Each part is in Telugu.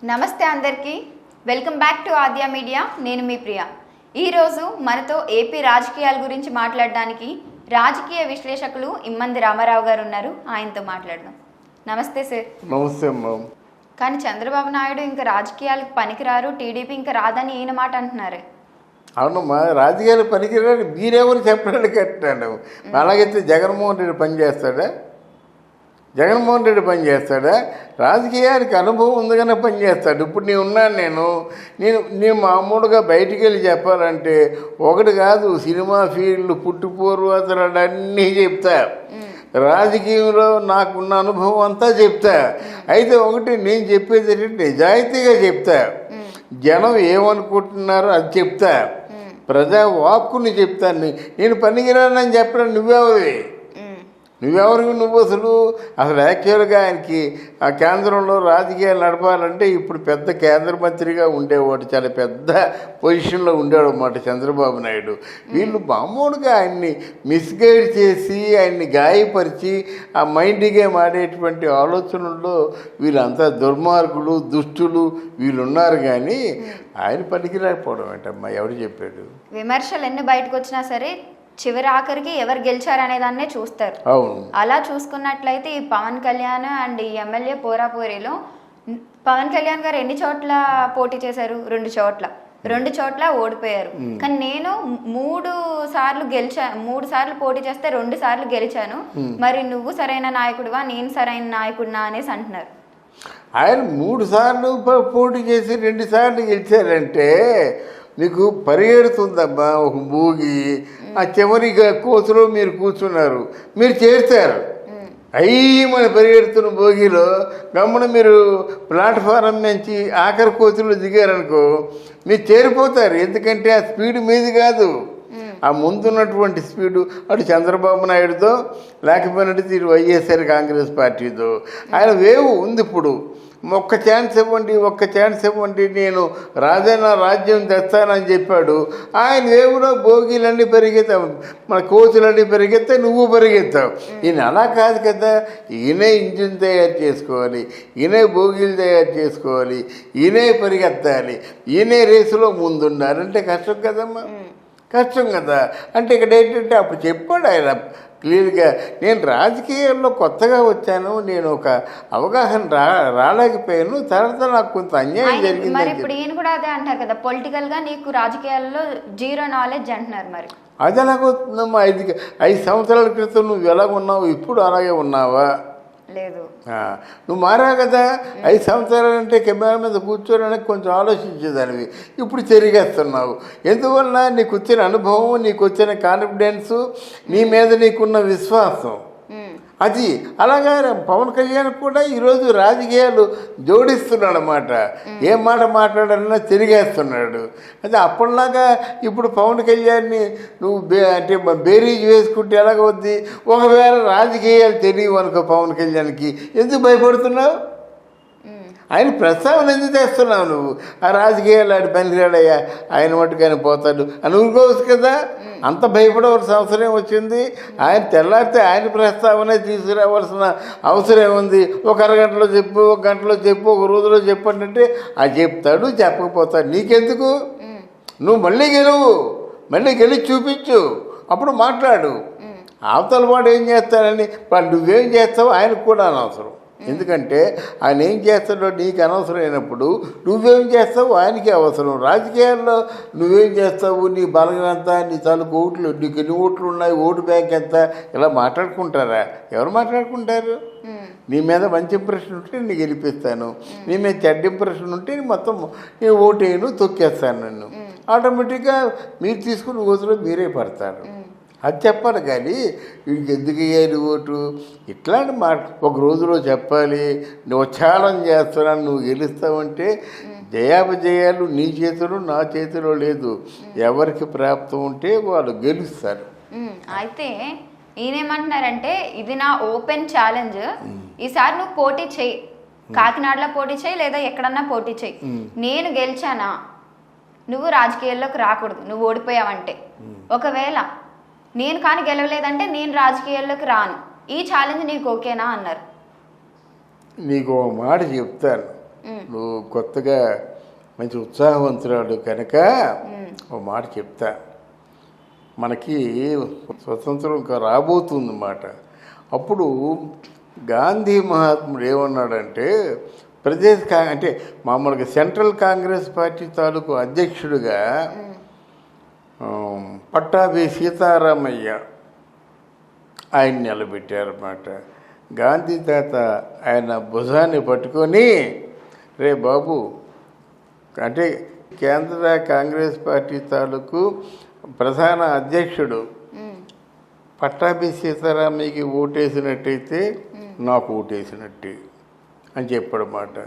నమస్తే అందరికీ welcome back to Aadya media. నేను మీ ప్రియా. ఈరోజు మనతో ఏపీ రాజకీయాల గురించి మాట్లాడడానికి రాజకీయ విశ్లేషకులు ఇమ్మంది రామారావు గారు ఉన్నారు. ఆయనతో మాట్లాడదాం. నమస్తే సార్. నమస్తే అమ్మా. కానీ చంద్రబాబు నాయుడు ఇంకా రాజకీయాలకు పనికిరారు, టీడీపీ ఇంకా రాదని ఈయన మాట అంటున్నారు. అవునమ్మా, రాజకీయాలు పనికిరాని మీరెవరు చెప్పడానికి కట్టాను. అలాగైతే జగన్మోహన్ రెడ్డి పనిచేస్తాడా? జగన్మోహన్ రెడ్డి పనిచేస్తాడా? రాజకీయానికి అనుభవం ఉందిగానే పనిచేస్తాడు. ఇప్పుడు నేను మామూలుగా బయటికి వెళ్ళి చెప్పాలంటే ఒకటి కాదు, సినిమా ఫీల్డ్ పుట్టిపూర్వతలు అన్నీ చెప్తా, రాజకీయంలో నాకున్న అనుభవం అంతా చెప్తా. అయితే ఒకటి నేను చెప్పేది ఏంటంటే నిజాయితీగా చెప్తా, జనం ఏమనుకుంటున్నారో అది చెప్తా, ప్రజా వాక్కుని చెప్తాను. నేను పనికిరానని చెప్పడం నువ్వెవరికి నువ్వు అసలు యాక్చువల్గా ఆయనకి ఆ కేంద్రంలో రాజకీయాలు నడపాలంటే ఇప్పుడు పెద్ద కేంద్ర మంత్రిగా ఉండేవాడు, చాలా పెద్ద పొజిషన్లో ఉండేవాడు అన్నమాట చంద్రబాబు నాయుడు. వీళ్ళు మామూలుగా ఆయన్ని మిస్గైడ్ చేసి ఆయన్ని గాయపరిచి ఆ మైండ్ గేమ్ ఆడేటువంటి ఆలోచనల్లో వీళ్ళంతా దుర్మార్గులు, దుష్టులు వీళ్ళున్నారు. కానీ ఆయన పనికిరాకపోవడం ఏంటమ్మా, ఎవరు చెప్పాడు? విమర్శలు ఎన్ని బయటకు వచ్చినా సరే చివరి ఆఖరికి ఎవరు గెలిచారనే దాన్నే చూస్తారు. అలా చూసుకున్నట్లయితే ఈ పవన్ కళ్యాణ్ అండ్ ఈ ఎమ్మెల్యే పోరాపోరీలో పవన్ కళ్యాణ్ గారు ఎన్ని చోట్ల పోటీ చేశారు? 2 చోట్ల ఓడిపోయారు. కానీ నేను 3 సార్లు పోటీ చేస్తే 2 సార్లు గెలిచాను. మరి నువ్వు సరైన నాయకుడివా, నేను సరైన నాయకుడినా అనేసి అంటున్నారు. ఆయన 3 సార్లు పోటీ చేసి 2 సార్లు గెలిచారంటే మీకు పరిగెడుతుందమ్మా ఒక మూగి. ఆ చివరి కోతులో మీరు కూర్చున్నారు, మీరు చేరుతారు. మన పరిగెడుతున్న భోగిలో గమ్మున మీరు ప్లాట్ఫారం నుంచి ఆఖరి కోతులు దిగారనుకో మీరు చేరిపోతారు. ఎందుకంటే ఆ స్పీడ్ మీది కాదు, ఆ ముందున్నటువంటి స్పీడు అటు చంద్రబాబు నాయుడుతో, లేకపోయినట్టు ఇటు వైఎస్ఆర్ కాంగ్రెస్ పార్టీతో. ఆయన వేవ్ ఉంది. ఇప్పుడు ఒక్క ఛాన్స్ ఇవ్వండి, నేను రాజ్యం తెస్తానని చెప్పాడు. ఆయన వేవులో భోగిలన్నీ పరిగెత్తావు, మన కోతులన్నీ పరిగెత్తావు, నువ్వు పరిగెత్తావు. ఈయన అలా కాదు కదా, ఈయనే ఇంజిన్ తయారు చేసుకోవాలి, ఈయనే భోగిలు తయారు చేసుకోవాలి, ఈయనే పరిగెత్తాలి, ఈయనే రేసులో ముందున్నారంటే కష్టం కదమ్మా, కష్టం కదా. అంటే ఇక్కడ ఏంటంటే అప్పుడు చెప్పాడు ఆయన క్లియర్గా, నేను రాజకీయాల్లో కొత్తగా వచ్చాను, నేను ఒక అవగాహన రాలేకపోయాను, తర్వాత నాకు కొంత అన్యాయం జరిగింది. మరి ఇప్పుడు ఈయన కూడా అదే అంటారు కదా, పొలిటికల్ గా నీకు రాజకీయాల్లో 0 నాలెడ్జ్ అంటున్నారు. మరి అది ఎలాగవుతుందమ్మా? 5 సంవత్సరాల క్రితం నువ్వు ఎలాగున్నావు, ఇప్పుడు అలాగే ఉన్నావా? లేదు, నువ్వు మారావు కదా. 5 సంవత్సరాలు అంటే కెమెరా మీద కూర్చోడానికి కొంచెం ఆలోచించేదానివి, ఇప్పుడు తిరిగేస్తున్నావు. ఎందువల్ల నీకు వచ్చిన అనుభవం, నీకు వచ్చిన కాన్ఫిడెన్సు, నీ మీద నీకున్న విశ్వాసం అది. అలాగా పవన్ కళ్యాణ్ కూడా ఈరోజు రాజకీయాలు జోడిస్తున్నాడు అన్నమాట. ఏం మాట మాట్లాడాలన్నా తిరిగేస్తున్నాడు. అదే అప్పటిలాగా ఇప్పుడు పవన్ కళ్యాణ్ని నువ్వు అంటే బేరీజ్ వేసుకుంటే ఎలాగవుద్ది? ఒకవేళ రాజకీయాలు తెలియవు అనుకో పవన్ కళ్యాణ్కి, ఎందుకు భయపడుతున్నావు? ఆయన ప్రస్తావన ఎందుకు తెస్తున్నావు నువ్వు? ఆ రాజకీయాలు ఆడి పనికిరాడయ్యా, ఆయన మట్టుకైనా పోతాడు అని ఊరుకోవచ్చు కదా. అంత భయపడవలసిన అవసరం వచ్చింది? ఆయన తెల్లారితే ఆయన ప్రస్తావనే తీసుకురావాల్సిన అవసరం ఏముంది? ఒక అరగంటలో చెప్పు, ఒక గంటలో చెప్పు, ఒక రోజులో చెప్పు అంటే అది చెప్తాడు, చెప్పకపోతాడు. నీకెందుకు? నువ్వు మళ్ళీ గెలిచి చూపించు, అప్పుడు మాట్లాడు. అవతల వాడు ఏం చేస్తాడని నువ్వేం చేస్తావు ఆయనకు కూడా అనవసరం. ఎందుకంటే ఆయన ఏం చేస్తాడో నీకు అనవసరం అయినప్పుడు నువ్వేం చేస్తావు ఆయనకి అవసరం. రాజకీయాల్లో నువ్వేం చేస్తావు, నీ బలం ఎంత, నీ తాలూకు ఓట్లు, నీకు ఎన్ని ఓట్లు ఉన్నాయి, ఓటు బ్యాంక్ ఎంత, ఇలా మాట్లాడుకుంటారా? ఎవరు మాట్లాడుకుంటారు? నీ మీద మంచి ఇంప్రెషన్ ఉంటే నేను గెలిపిస్తాను, నీ మీద చెడ్డ ఇంప్రెషన్ ఉంటే మొత్తం నేను ఓటేను, తొక్కేస్తాను నన్ను. ఆటోమేటిక్గా మీరు తీసుకుని ఓటులో మీరే పడతారు. అది చెప్పాలి. కానీ వీడికి ఎందుకు వేయాలి ఓటు? ఇట్లాంటి మాట ఒక రోజులో చెప్పాలి. నువ్వు ఛాలెంజ్ చేస్తున్నాను, నువ్వు గెలుస్తావంటే జయాపజయాలు నీ చేతిలో నా చేతిలో లేదు. ఎవరికి ప్రాప్తం ఉంటే వాళ్ళు గెలుస్తారు. అయితే ఈయనేమంటున్నారంటే ఇది నా ఓపెన్ ఛాలెంజ్, ఈసారి నువ్వు పోటీ చేయి, కాకినాడలో పోటీ చేయి లేదా ఎక్కడన్నా పోటీ చేయి, నేను గెలిచానా నువ్వు రాజకీయాల్లోకి రాకూడదు, నువ్వు ఓడిపోయావంటే. ఒకవేళ నేను కానీ గెలవలేదంటే నేను రాజకీయాల్లోకి రాను, ఈ ఛాలెంజ్ నీకు ఓకేనా అన్నారు. నీకు మాట చెప్తాను, నువ్వు కొత్తగా మంచి ఉత్సాహవంతురాడు కనుక ఒక మాట చెప్తా. మనకి స్వతంత్రం ఇంకా రాబోతుంది అన్నమాట. అప్పుడు గాంధీ మహాత్ముడు ఏమన్నాడంటే అంటే మామూలుగా సెంట్రల్ కాంగ్రెస్ పార్టీ తాలూకు అధ్యక్షుడిగా పట్టాభి సీతారామయ్య ఆయన నిలబెట్టారన్నమాట. గాంధీ తాత ఆయన భుజాన్ని పట్టుకొని, రే బాబు, అంటే కేంద్ర కాంగ్రెస్ పార్టీ తాలూకు ప్రధాన అధ్యక్షుడు పట్టాభి సీతారామయ్యకి ఓటేసినట్టయితే నాకు ఓటేసినట్టే అని చెప్పాడన్నమాట.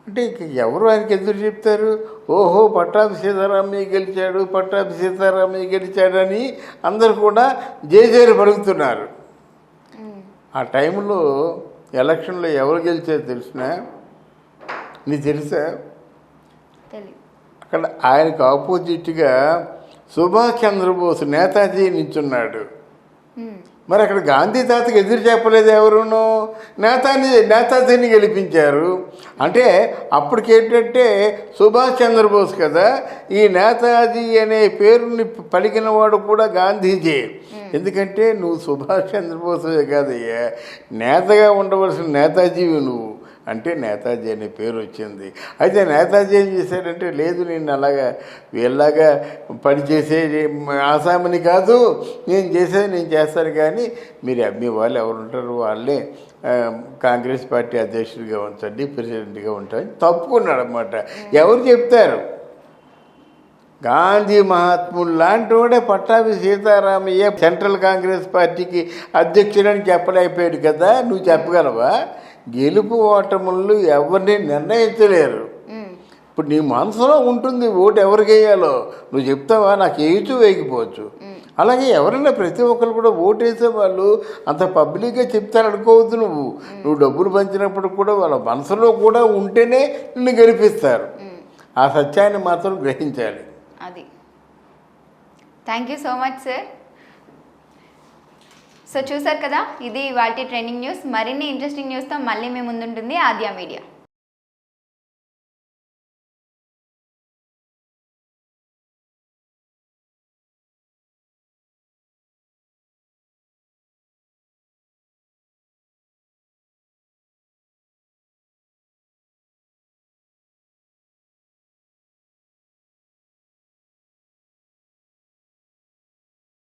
అంటే ఎవరు ఆయనకి ఎదురు చెప్తారు? ఓహో, పట్టాభి సీతారామయ్య గెలిచాడు, పట్టాభి సీతారామయ్య గెలిచాడని అందరు కూడా జేజేరు పలుకుతున్నారు. ఆ టైంలో ఎలక్షన్లో ఎవరు గెలిచారో తెలిసినా నీకు తెలుసా? అక్కడ ఆయనకు ఆపోజిట్గా సుభాష్ చంద్రబోస్ నేతాజీ నించున్నాడు. మరి అక్కడ గాంధీ తాతకి ఎదురు చెప్పలేదు ఎవరును, నేతాజీని గెలిపించారు. అంటే అప్పటికేంటంటే సుభాష్ చంద్రబోస్ కదా, ఈ నేతాజీ అనే పేరుని పలికిన వాడు కూడా గాంధీజీ. ఎందుకంటే నువ్వు సుభాష్ చంద్రబోసే కాదయ్యా, నేతగా ఉండవలసిన నేతాజీవి నువ్వు. అంటే నేతాజీ అనే పేరు వచ్చింది. అయితే నేతాజీ ఏం చేశాడంటే, లేదు నేను అలాగా వీళ్ళలాగా పనిచేసే ఆసామిని కాదు, నేను చేసేది నేను చేస్తాను, కానీ మీరు మీ వాళ్ళు ఎవరు ఉంటారు వాళ్ళే కాంగ్రెస్ పార్టీ అధ్యక్షుడిగా ఉంచండి, ప్రెసిడెంట్గా ఉంటారని తప్పుకున్నాడు అన్నమాట. ఎవరు చెప్తారు? గాంధీ మహాత్ముడు లాంటి వాడే పట్టాభి సీతారామయ్య సెంట్రల్ కాంగ్రెస్ పార్టీకి అధ్యక్షుడని చెప్పలేకపోయాడు కదా. నువ్వు చెప్పగలవా? గెలుపు ఓటములు ఎవరిని నిర్ణయించలేరు. ఇప్పుడు నీ మనసులో ఉంటుంది ఓటు ఎవరికి వేయాలో. నువ్వు చెప్తావా, నాకు వేయచ్చు వేయకపోవచ్చు. అలాగే ఎవరైనా ప్రతి ఒక్కరు కూడా ఓటు వేసే వాళ్ళు అంత పబ్లిక్గా చెప్తారనుకోవద్దు. నువ్వు డబ్బులు పంచినప్పుడు కూడా వాళ్ళ మనసులో కూడా ఉంటేనే నిన్ను గెలిపిస్తారు. ఆ సత్యాన్ని మాత్రం గ్రహించాలి. అది. Thank you so much sir. So చూసారు కదా, ఇది ఇవాల్టి ట్రెండింగ్ న్యూస్. మరిన్ని ఇంట్రెస్టింగ్ న్యూస్తో మళ్ళీ మీ ముందుంటుంది ఆద్య మీడియా.